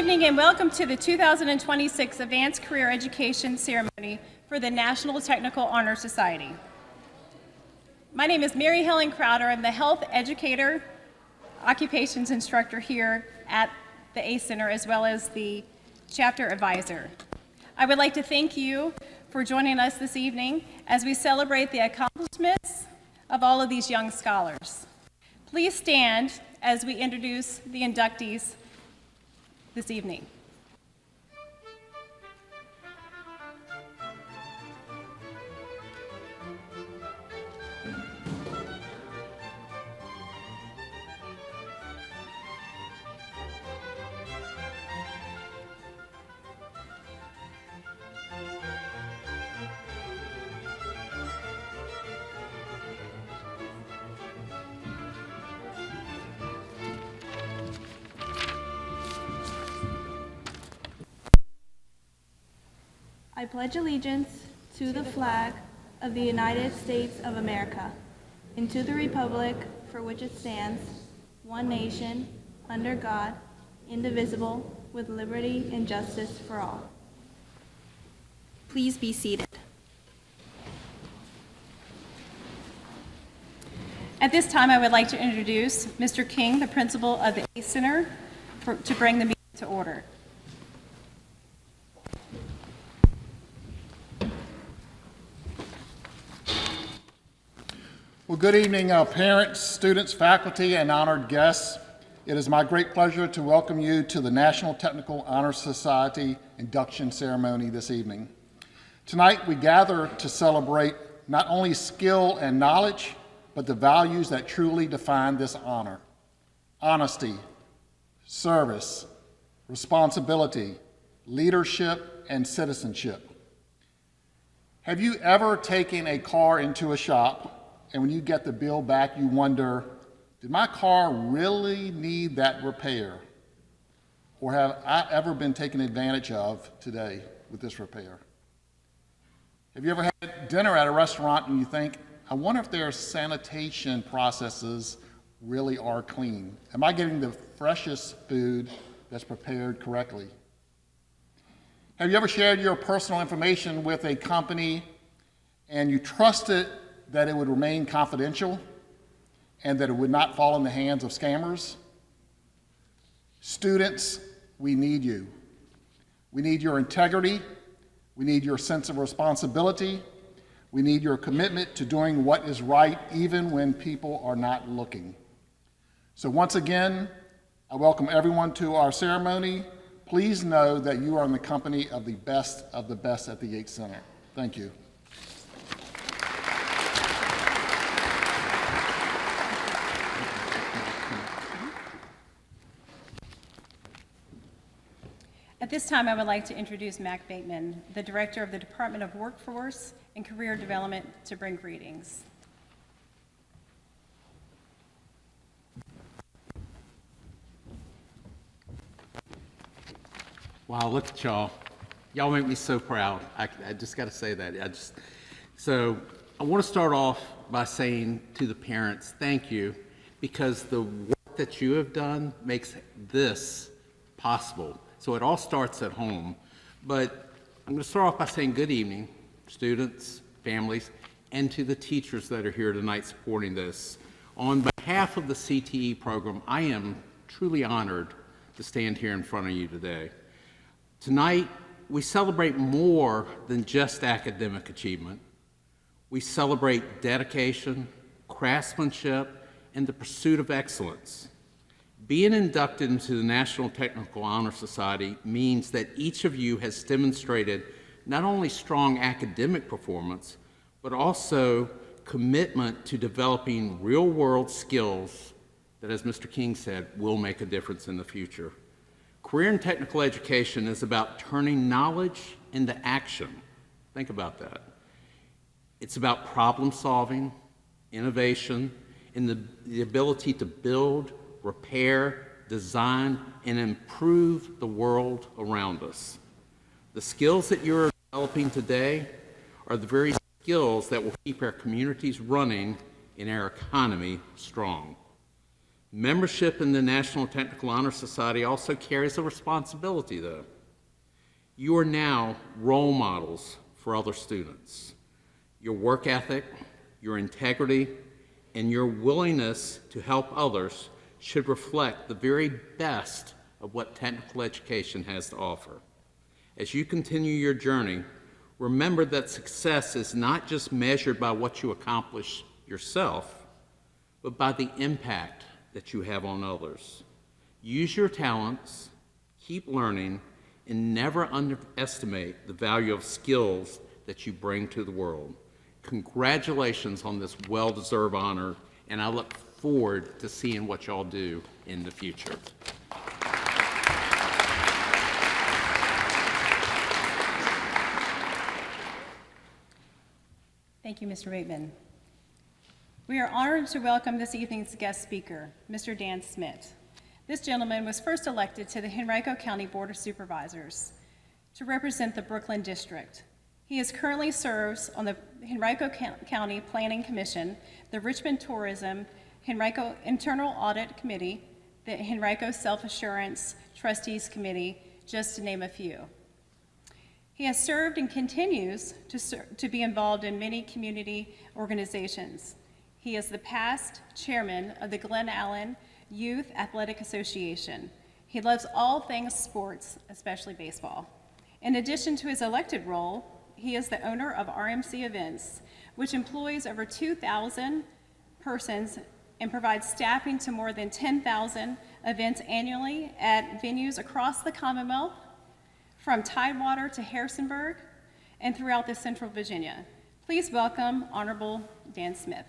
evening and welcome to the 2026 Advanced Career Education Ceremony for the National Technical Honor Society. My name is Mary Helen Crowder. I'm the health educator, occupations instructor here at the ACE Center, as well as the chapter advisor. I would like to thank you for joining us this evening as we celebrate the accomplishments of all of these young scholars. Please stand as we introduce the inductees this evening. I pledge allegiance to the flag of the United States of America and to the republic for which it stands, one nation, under God, indivisible, with liberty and justice for all. Please be seated. At this time, I would like to introduce Mr. King, the principal of the ACE Center, to bring the meeting to order. Well, good evening, parents, students, faculty, and honored guests. It is my great pleasure to welcome you to the National Technical Honor Society induction ceremony this evening. Tonight, we gather to celebrate not only skill and knowledge, but the values that truly define this honor: honesty, service, responsibility, leadership, and citizenship. Have you ever taken a car into a shop and when you get the bill back, you wonder, did my car really need that repair? Or have I ever been taken advantage of today with this repair? Have you ever had dinner at a restaurant and you think, I wonder if their sanitation processes really are clean? Am I getting the freshest food that's prepared correctly? Have you ever shared your personal information with a company and you trusted that it would remain confidential and that it would not fall in the hands of scammers? Students, we need you. We need your integrity. We need your sense of responsibility. We need your commitment to doing what is right even when people are not looking. So once again, I welcome everyone to our ceremony. Please know that you are in the company of the best at the ACE Center. Thank you. At this time, I would like to introduce Mac Bateman, the Director of the Department of Workforce and Career Development, to bring greetings. Wow, look at y'all. Y'all make me so proud. I just got to say that. So I want to start off by saying to the parents, thank you, because the work that you have done makes this possible. So it all starts at home. But I'm going to start off by saying good evening, students, families, and to the teachers that are here tonight supporting this. On behalf of the CTE program, I am truly honored to stand here in front of you today. Tonight, we celebrate more than just academic achievement. We celebrate dedication, craftsmanship, and the pursuit of excellence. Being inducted into the National Technical Honor Society means that each of you has demonstrated not only strong academic performance, but also commitment to developing real-world skills that, as Mr. King said, will make a difference in the future. Career and technical education is about turning knowledge into action. Think about that. It's about problem solving, innovation, and the ability to build, repair, design, and improve the world around us. The skills that you're developing today are the very skills that will keep our communities running and our economy strong. Membership in the National Technical Honor Society also carries a responsibility, though. You are now role models for other students. Your work ethic, your integrity, and your willingness to help others should reflect the very best of what technical education has to offer. As you continue your journey, remember that success is not just measured by what you accomplish yourself, but by the impact that you have on others. Use your talents, keep learning, and never underestimate the value of skills that you bring to the world. Congratulations on this well-deserved honor, and I look forward to seeing what y'all do in the future. Thank you, Mr. Bateman. We are honored to welcome this evening's guest speaker, Mr. Dan Smith. This gentleman was first elected to the Henrico County Board of Supervisors to represent the Brooklyn District. He currently serves on the Henrico County Planning Commission, the Richmond Tourism, Henrico Internal Audit Committee, the Henrico Self-Assurance Trustees Committee, just to name a few. He has served and continues to be involved in many community organizations. He is the past chairman of the Glen Allen Youth Athletic Association. He loves all things sports, especially baseball. In addition to his elected role, he is the owner of RMC Events, which employs over 2,000 persons and provides staffing to more than 10,000 events annually at venues across the Commonwealth, from Tidewater to Harrisonburg, and throughout the Central Virginia. Please welcome Honorable Dan Smith.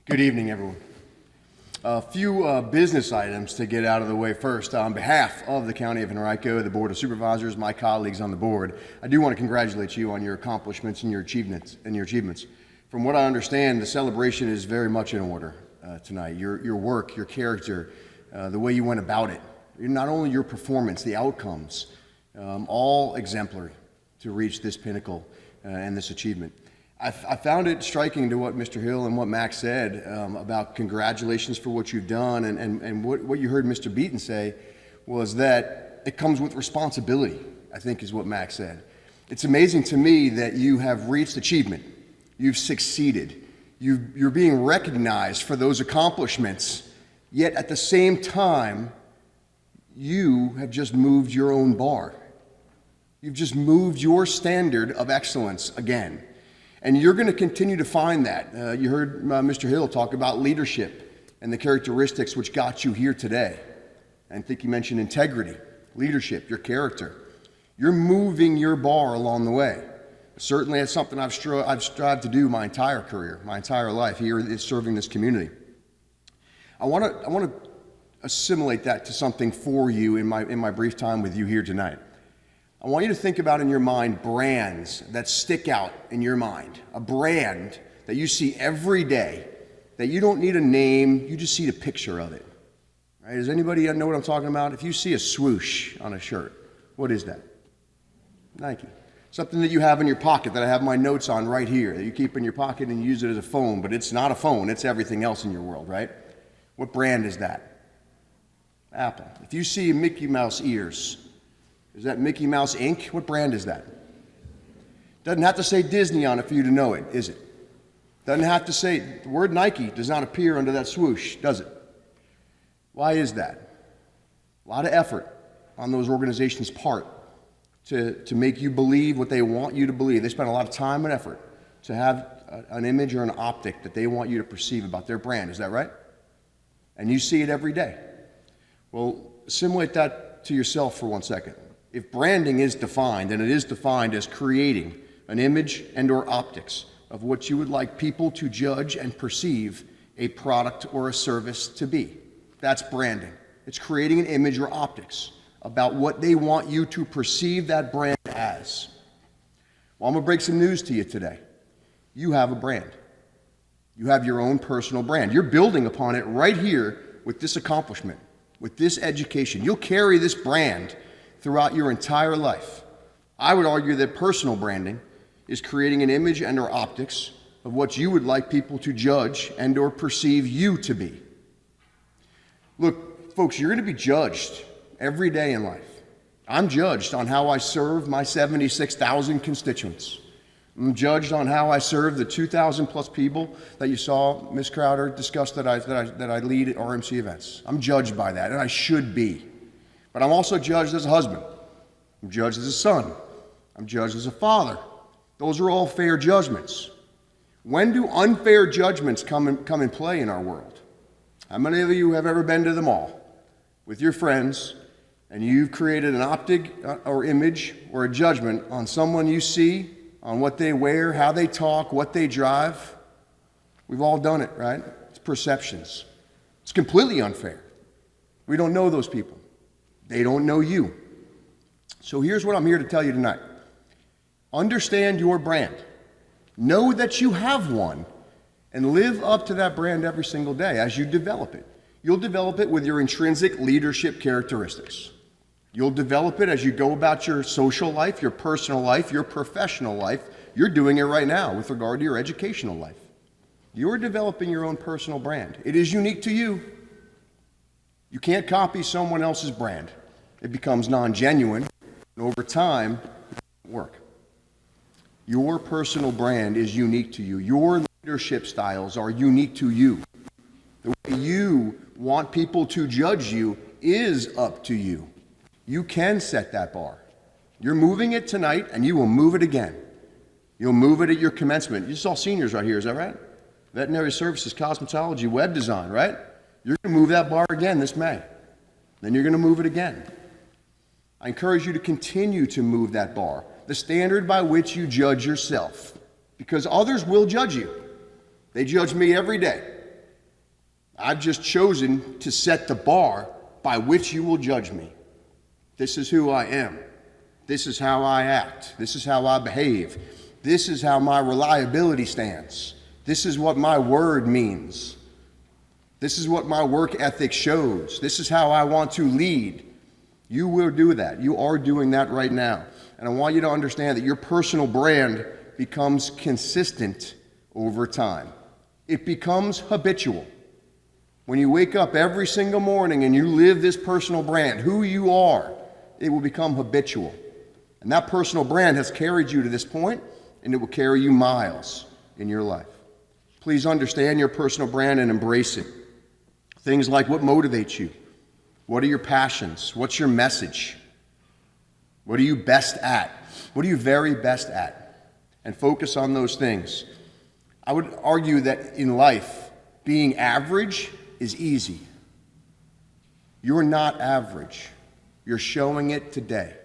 Good evening, everyone. A few business items to get out of the way first. On behalf of the County of Henrico, the Board of Supervisors, my colleagues on the board, I do want to congratulate you on your accomplishments and your achievements. From what I understand, the celebration is very much in order tonight. Your work, your character, the way you went about it, not only your performance, the outcomes, all exemplary to reach this pinnacle and this achievement. I found it striking to what Mr. Hill and what Max said about congratulations for what you've done, and what you heard Mr. Beaton say was that it comes with responsibility, I think is what Max said. It's amazing to me that you have reached achievement. You've succeeded. You're being recognized for those accomplishments, yet at the same time, you have just moved your own bar. You've just moved your standard of excellence again. And you're going to continue to find that. You heard Mr. Hill talk about leadership and the characteristics which got you here today. I think he mentioned integrity, leadership, your character. You're moving your bar along the way. Certainly, it's something I've strived to do my entire career, my entire life here is serving this community. I want to assimilate that to something for you in my brief time with you here tonight. I want you to think about in your mind brands that stick out in your mind. A brand that you see every day, that you don't need a name, you just see the picture of it. Right? Does anybody know what I'm talking about? If you see a swoosh on a shirt, what is that? Nike. Something that you have in your pocket that I have my notes on right here, that you keep in your pocket and you use it as a phone, but it's not a phone, it's everything else in your world, right? What brand is that? Apple. If you see Mickey Mouse ears, is that Mickey Mouse Inc.? What brand is that? Doesn't have to say Disney on it for you to know it, is it? Doesn't have to say, the word Nike does not appear under that swoosh, does it? Why is that? A lot of effort on those organizations' part to make you believe what they want you to believe. They spend a lot of time and effort to have an image or an optic that they want you to perceive about their brand. Is that right? And you see it every day. Well, assimilate that to yourself for 1 second. If branding is defined, and it is defined as creating an image and or optics of what you would like people to judge and perceive a product or a service to be, that's branding. It's creating an image or optics about what they want you to perceive that brand as. Well, I'm going to break some news to you today. You have a brand. You have your own personal brand. You're building upon it right here with this accomplishment, with this education. You'll carry this brand throughout your entire life. I would argue that personal branding is creating an image and or optics of what you would like people to judge and or perceive you to be. Look, folks, you're going to be judged every day in life. I'm judged on how I serve my 76,000 constituents. I'm judged on how I serve the 2,000 plus people that you saw Ms. Crowder discuss that I lead at RMC events. I'm judged by that, and I should be. But I'm also judged as a husband. I'm judged as a son. I'm judged as a father. Those are all fair judgments. When do unfair judgments come in play in our world? How many of you have ever been to the mall with your friends and you've created an optic or image or a judgment on someone you see, on what they wear, how they talk, what they drive? We've all done it, right? It's perceptions. It's completely unfair. We don't know those people. They don't know you. So here's what I'm here to tell you tonight. Understand your brand. Know that you have one and live up to that brand every single day as you develop it. You'll develop it with your intrinsic leadership characteristics. You'll develop it as you go about your social life, your personal life, your professional life. You're doing it right now with regard to your educational life. You're developing your own personal brand. It is unique to you. You can't copy someone else's brand. It becomes non-genuine, and over time, it doesn't work. Your personal brand is unique to you. Your leadership styles are unique to you. The way you want people to judge you is up to you. You can set that bar. You're moving it tonight, and you will move it again. You'll move it at your commencement. You saw seniors right here, is that right? Veterinary services, cosmetology, web design, right? You're going to move that bar again this May. Then you're going to move it again. I encourage you to continue to move that bar, the standard by which you judge yourself, because others will judge you. They judge me every day. I've just chosen to set the bar by which you will judge me. This is who I am. This is how I act. This is how I behave. This is how my reliability stands. This is what my word means. This is what my work ethic shows. This is how I want to lead. You will do that. You are doing that right now. And I want you to understand that your personal brand becomes consistent over time. It becomes habitual. When you wake up every single morning and you live this personal brand, who you are, it will become habitual. And that personal brand has carried you to this point, and it will carry you miles in your life. Please understand your personal brand and embrace it. Things like what motivates you. What are your passions? What's your message? What are you best at? What are you very best at? And focus on those things. I would argue that in life, being average is easy. You're not average. You're showing it today.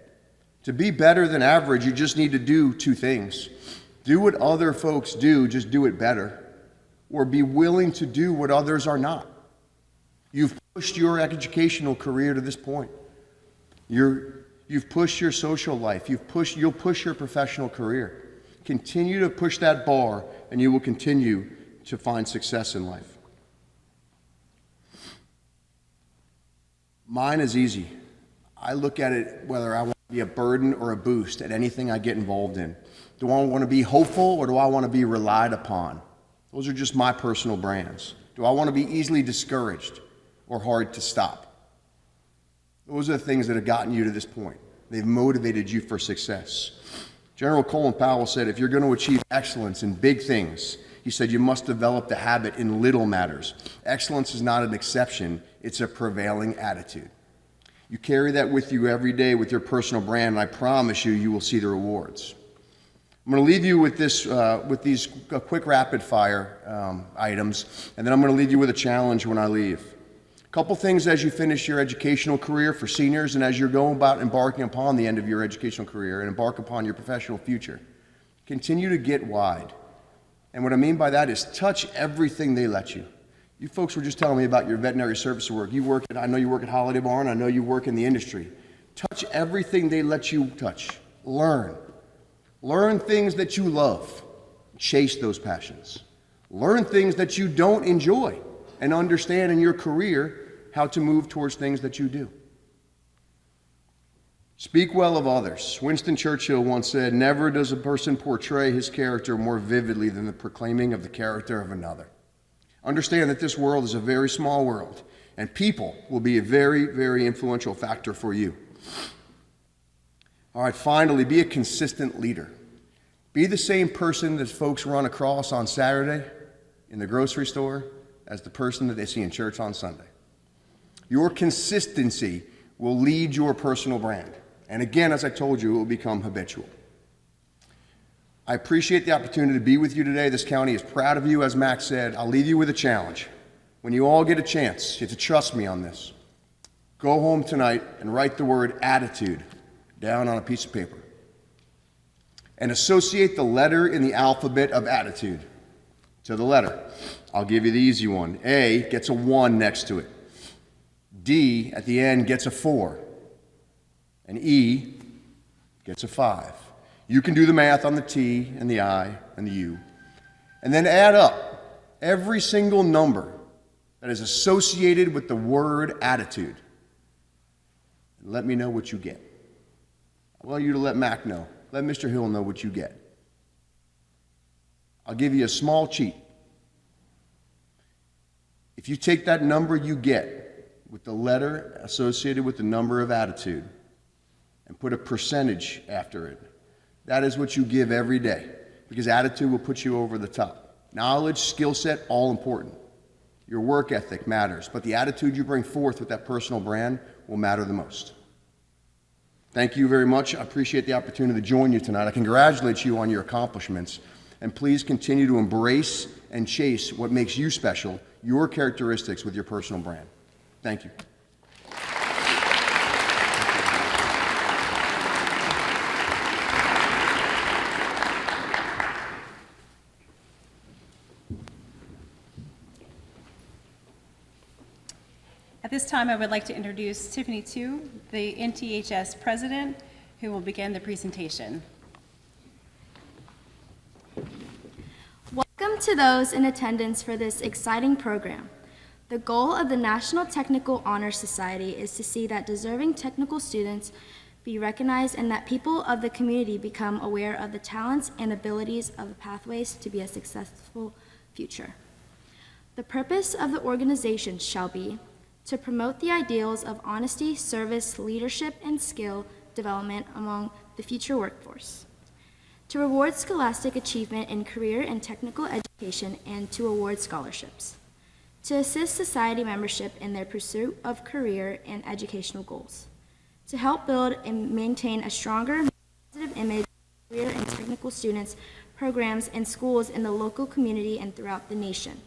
To be better than average, you just need to do two things. Do what other folks do, just do it better. Or be willing to do what others are not. You've pushed your educational career to this point. You've pushed your social life. You'll push your professional career. Continue to push that bar, and you will continue to find success in life. Mine is easy. I look at it whether I want to be a burden or a boost at anything I get involved in. Do I want to be hopeful or do I want to be relied upon? Those are just my personal brands. Do I want to be easily discouraged or hard to stop? Those are the things that have gotten you to this point. They've motivated you for success. General Colin Powell said, if you're going to achieve excellence in big things, he said, you must develop the habit in little matters. Excellence is not an exception, it's a prevailing attitude. You carry that with you every day with your personal brand, and I promise you, you will see the rewards. I'm going to leave you with these quick rapid fire items, and then I'm going to leave you with a challenge when I leave. A couple things as you finish your educational career for seniors and as you're going about embarking upon the end of your educational career and embark upon your professional future. Continue to get wide. And what I mean by that is touch everything they let you. You folks were just telling me about your veterinary service work. I know you work at Holiday Barn. I know you work in the industry. Touch everything they let you touch. Learn. Learn things that you love. Chase those passions. Learn things that you don't enjoy and understand in your career how to move towards things that you do. Speak well of others. Winston Churchill once said, "Never does a person portray his character more vividly than the proclaiming of the character of another." Understand that this world is a very small world, and people will be a very, very influential factor for you. All right, finally, be a consistent leader. Be the same person that folks run across on Saturday in the grocery store as the person that they see in church on Sunday. Your consistency will lead your personal brand. And again, as I told you, it will become habitual. I appreciate the opportunity to be with you today. This county is proud of you, as Max said. I'll leave you with a challenge. When you all get a chance, you have to trust me on this. Go home tonight and write the word attitude down on a piece of paper. And associate the letter in the alphabet of attitude to the letter. I'll give you the easy one. A gets a 1 next to it. D at the end gets a 4. And E gets a 5. You can do the math on the T and the I and the U. And then add up every single number that is associated with the word attitude. And let me know what you get. I want you to let Mac know. Let Mr. Hill know what you get. I'll give you a small cheat. If you take that number you get with the letter associated with the number of attitude and put a percentage after it, that is what you give every day, because attitude will put you over the top. Knowledge, skill set, all important. Your work ethic matters, but the attitude you bring forth with that personal brand will matter the most. Thank you very much. I appreciate the opportunity to join you tonight. I congratulate you on your accomplishments, and please continue to embrace and chase what makes you special, your characteristics with your personal brand. Thank you. At this time, I would like to introduce Tiffany Tu, the NTHS president, who will begin the presentation. Welcome to those in attendance for this exciting program. The goal of the National Technical Honor Society is to see that deserving technical students be recognized and that people of the community become aware of the talents and abilities of the pathways to be a successful future. The purpose of the organization shall be to promote the ideals of honesty, service, leadership, and skill development among the future workforce, to reward scholastic achievement in career and technical education, and to award scholarships, to assist society membership in their pursuit of career and educational goals, to help build and maintain a stronger, positive image of career and technical students, programs, and schools in the local community and throughout the nation,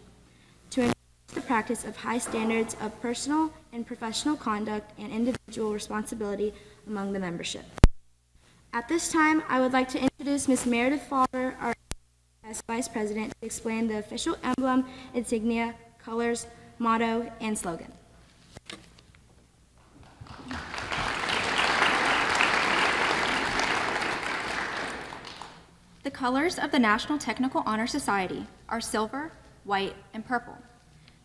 to the practice of high standards of personal and professional conduct and individual responsibility among the membership. At this time, I would like to introduce Ms. Meredith Fowler, our Vice President, to explain the official emblem, insignia, colors, motto, and slogan. The colors of the National Technical Honor Society are silver, white, and purple.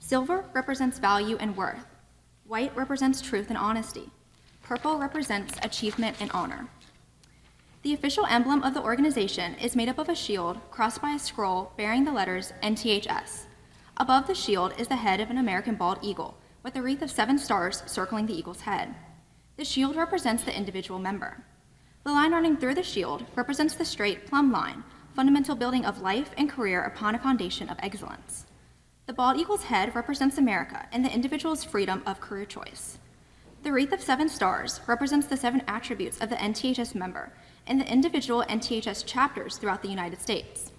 Silver represents value and worth. White represents truth and honesty. Purple represents achievement and honor. The official emblem of the organization is made up of a shield crossed by a scroll bearing the letters NTHS. Above the shield is the head of an American bald eagle with a wreath of 7 stars circling the eagle's head. The shield represents the individual member. The line running through the shield represents the straight plumb line, fundamental building of life and career upon a foundation of excellence. The bald eagle's head represents America and the individual's freedom of career choice. The wreath of 7 stars represents the 7 attributes of the NTHS member and the individual NTHS chapters throughout the United States.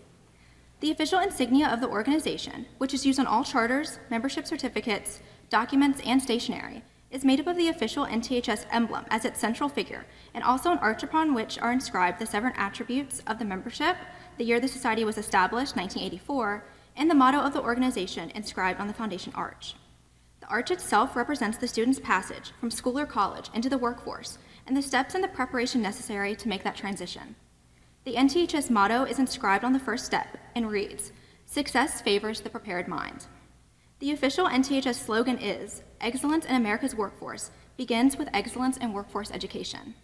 The official insignia of the organization, which is used on all charters, membership certificates, documents, and stationery, is made up of the official NTHS emblem as its central figure, and also an arch upon which are inscribed the 7 attributes of the membership, the year the society was established, 1984, and the motto of the organization inscribed on the foundation arch. The arch itself represents the student's passage from school or college into the workforce and the steps and the preparation necessary to make that transition. The NTHS motto is inscribed on the first step and reads, "Success favors the prepared mind." The official NTHS slogan is, "Excellence in America's workforce begins with excellence in workforce education."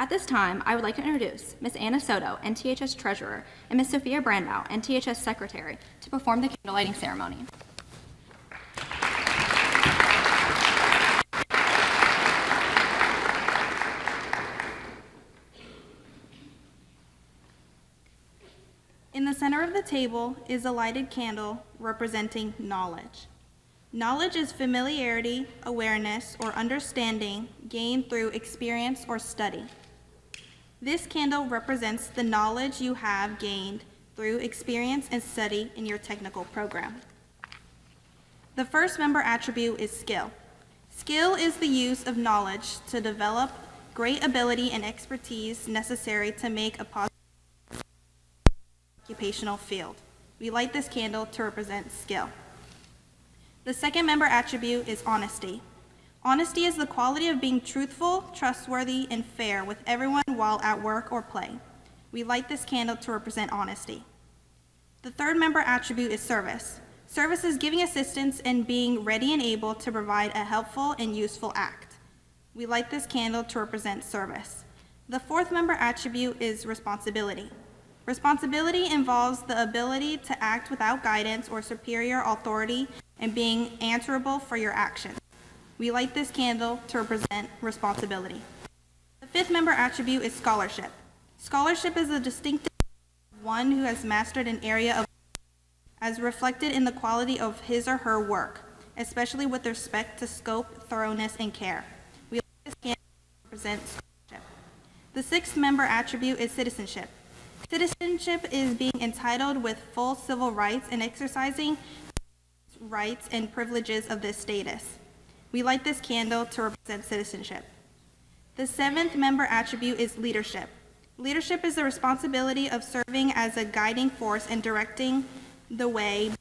At this time, I would like to introduce Ms. Anna Soto, NTHS Treasurer, and Ms. Sophia Brandow, NTHS Secretary, to perform the candle lighting ceremony. In the center of the table is a lighted candle representing knowledge. Knowledge is familiarity, awareness, or understanding gained through experience or study. This candle represents the knowledge you have gained through experience and study in your technical program. The first member attribute is skill. Skill is the use of knowledge to develop great ability and expertise necessary to make a positive occupational field. We light this candle to represent skill. The second member attribute is honesty. Honesty is the quality of being truthful, trustworthy, and fair with everyone while at work or play. We light this candle to represent honesty. The third member attribute is service. Service is giving assistance and being ready and able to provide a helpful and useful act. We light this candle to represent service. The fourth member attribute is responsibility. Responsibility involves the ability to act without guidance or superior authority and being answerable for your actions. We light this candle to represent responsibility. The fifth member attribute is scholarship. Scholarship is a distinctive one who has mastered an area of as reflected in the quality of his or her work, especially with respect to scope, thoroughness, and care. We light this candle to represent scholarship. The sixth member attribute is citizenship. Citizenship is being entitled with full civil rights and exercising rights and privileges of this status. We light this candle to represent citizenship. The seventh member attribute is leadership. Leadership is the responsibility of serving as a guiding force and directing the way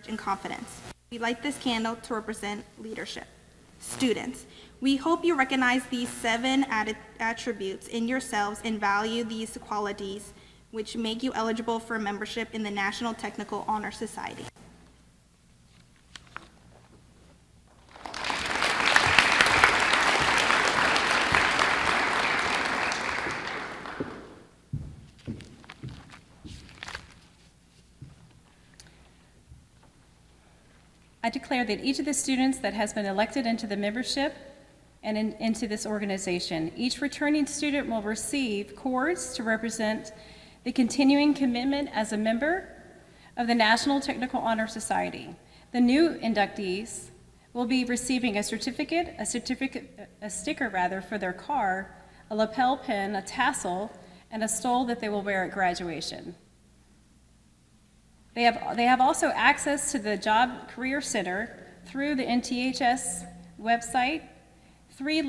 and confidence. We light this candle to represent leadership. Students, we hope you recognize these 7 attributes in yourselves and value these qualities which make you eligible for membership in the National Technical Honor Society. I declare that each of the students that has been elected into the membership and into this organization, each returning student will receive cords to represent the continuing commitment as a member of the National Technical Honor Society. The new inductees will be receiving a sticker for their car, a lapel pin, a tassel, and a stole that they will wear at graduation. They have also access to the Job Career Center through the NTHS website, 3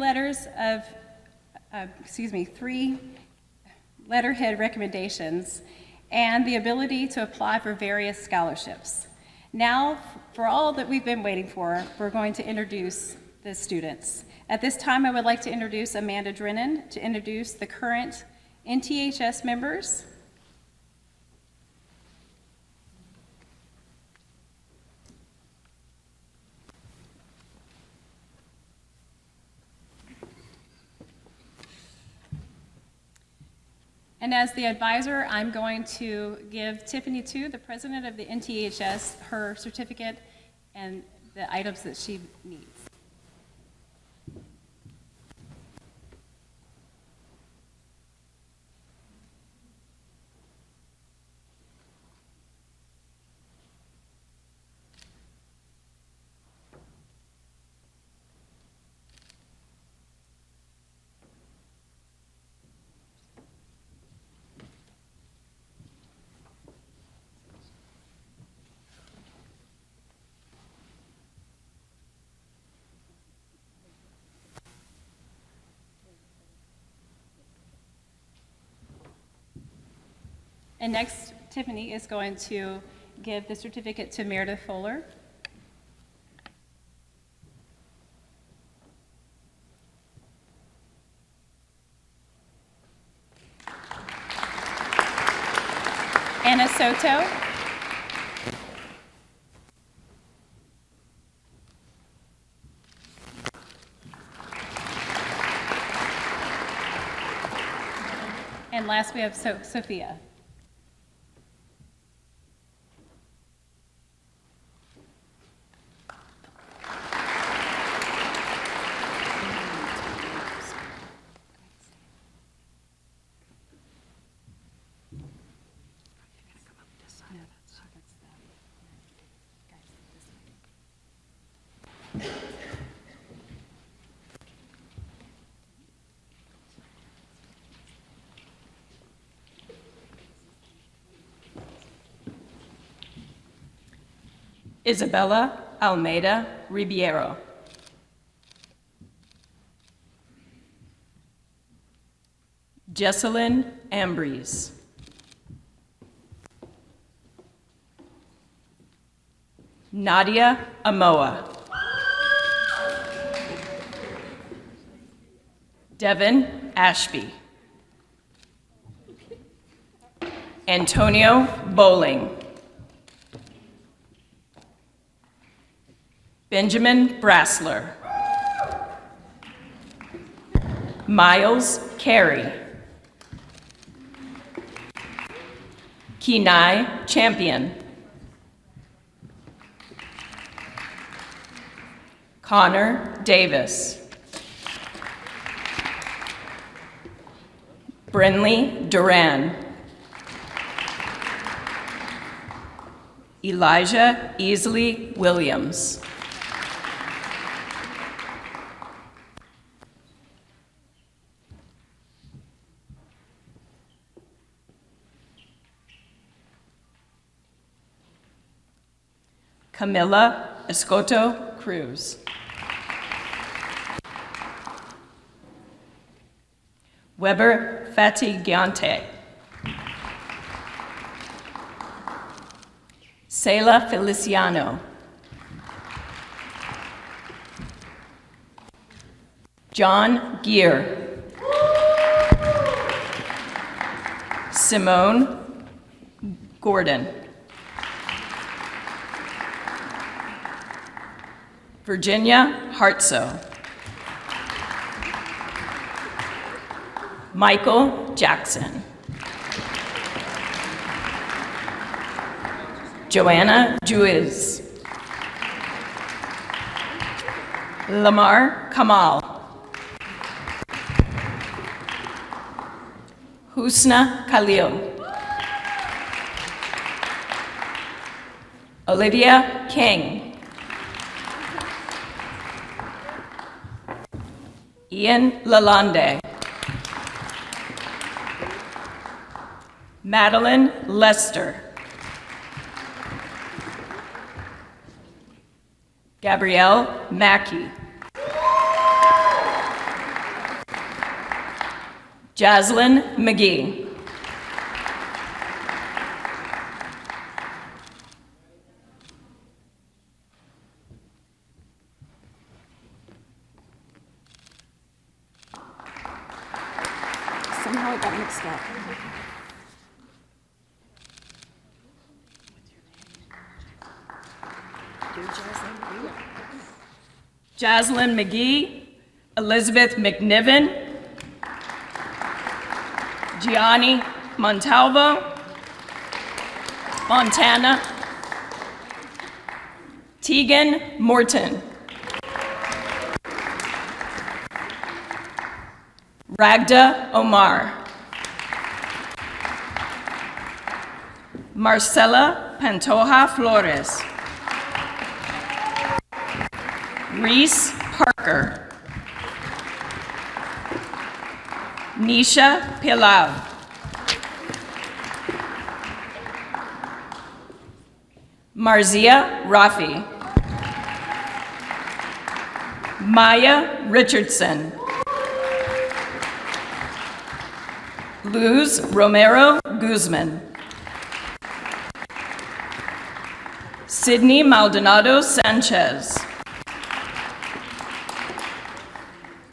letterhead recommendations, and the ability to apply for various scholarships. Now, for all that we've been waiting for, we're going to introduce the students. At this time, I would like to introduce Amanda Drennan to introduce the current NTHS members. And as the advisor, I'm going to give Tiffany Tu, the president of the NTHS, her certificate and the items that she needs. And next, Tiffany is going to give the certificate to Meredith Fuller. Anna Soto. And last, we have Sophia. Isabella Almeida Ribeiro. Jesselyn Ambrose. Nadia Amoa. Devin Ashby. Antonio Bowling. Benjamin Brassler. Miles Carey. Kenai Champion. Connor Davis. Brinley Duran. Elijah Easley Williams. Camila Escoto Cruz. Weber Fatigiante. Sela Feliciano. John Gear. Simone Gordon. Virginia Hartso. Michael Jackson. Joanna Juiz. Lamar Kamal. Husna Khalil. Olivia King. Ian Lalonde. Madeline Lester. Gabrielle Mackey. Jaslyn McGee. Somehow it got mixed up. Jaslyn McGee, Elizabeth McNiven, Gianni Montalvo, Montana, Tegan Morton, Ragda Omar, Marcela Pantoja Flores, Reese Parker, Nisha Pilau, Marzia Rafi, Maya Richardson, Luz Romero Guzman, Sydney Maldonado Sanchez,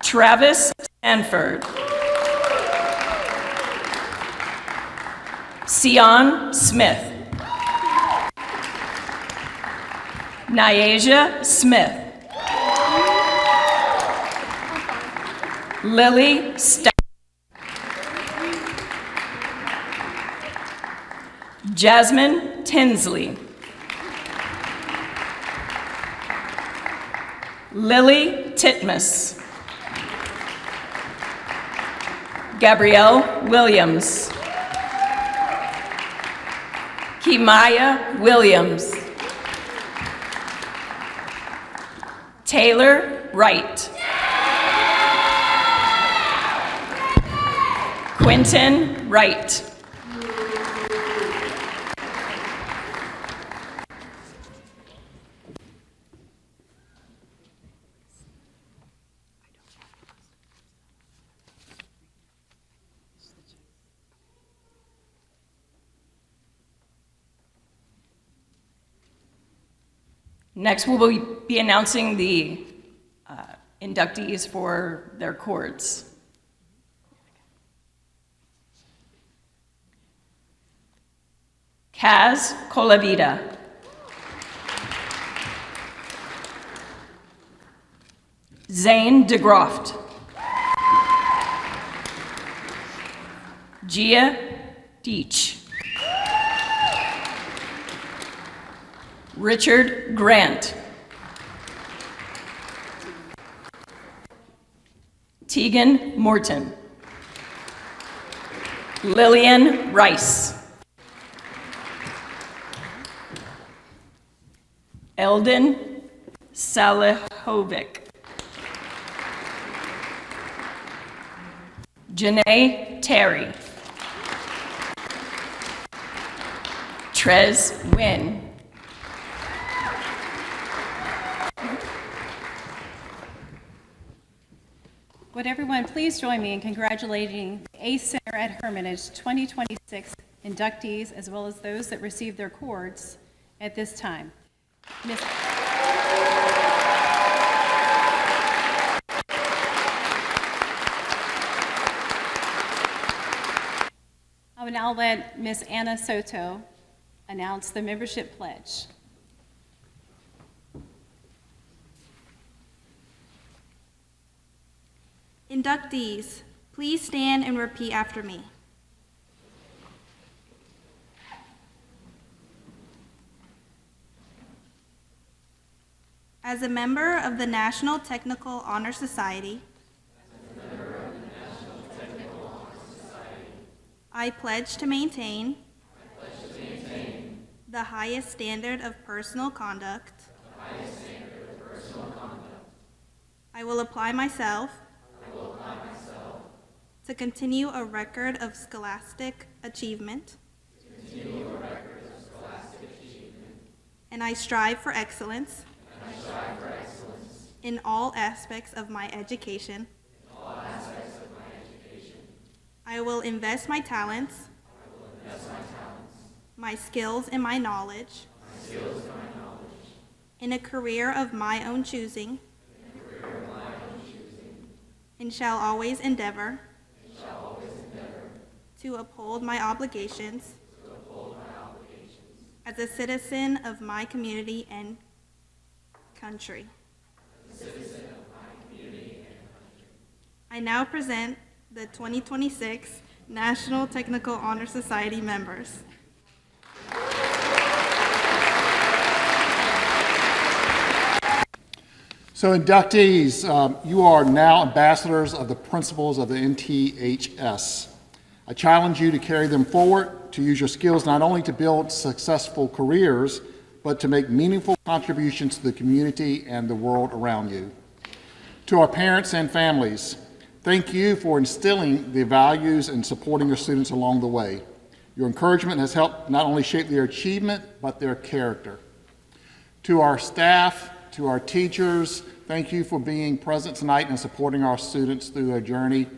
Travis Stanford, Sion Smith, Nyasia Smith, Lily Stack, Jasmine Tinsley. Lily Titmus. Gabrielle Williams. Kimaya Williams. Taylor Wright. Quentin Wright. Next, we will be announcing the inductees for their cords. Kaz Colavita. Zane DeGroft. Gia Deach. Richard Grant. Tegan Morton. Lillian Rice. Eldon Salahovic. Janae Terry. Trez Wynn. Would everyone please join me in congratulating the ACE Center at Hermitage 2026 inductees, as well as those that received their cords at this time. I will now let Ms. Anna Soto announce the membership pledge. Inductees, please stand and repeat after me. As a member of the National Technical Honor Society, I pledge to maintain the highest standard of personal conduct. I will apply myself to continue a record of scholastic achievement. And I strive for excellence in all aspects of my education. I will invest my talents, my skills, and my knowledge in a career of my own choosing, and shall always endeavor to uphold my obligations as a citizen of my community and country. I now present the 2026 National Technical Honor Society members. So inductees, you are now ambassadors of the principles of the NTHS. I challenge you to carry them forward, to use your skills not only to build successful careers, but to make meaningful contributions to the community and the world around you. To our parents and families, thank you for instilling the values and supporting your students along the way. Your encouragement has helped not only shape their achievement, but their character. To our staff, to our teachers, thank you for being present tonight and supporting our students through their journey.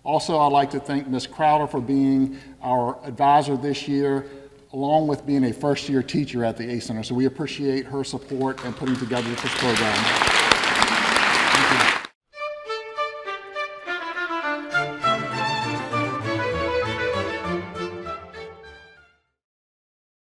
Also, I'd like to thank Ms. Crowder for being our advisor this year, along with being a first-year teacher at the ACE Center. So we appreciate her support and putting together this program.